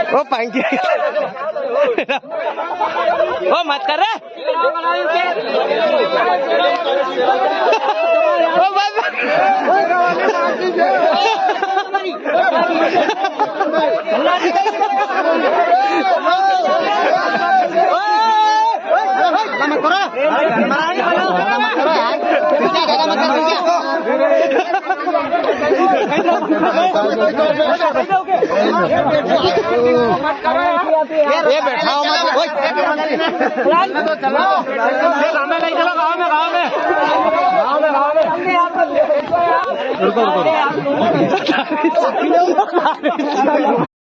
ओ पाएंगे ओ मत कर रहे ओ बस ये बैठा हो गाँव में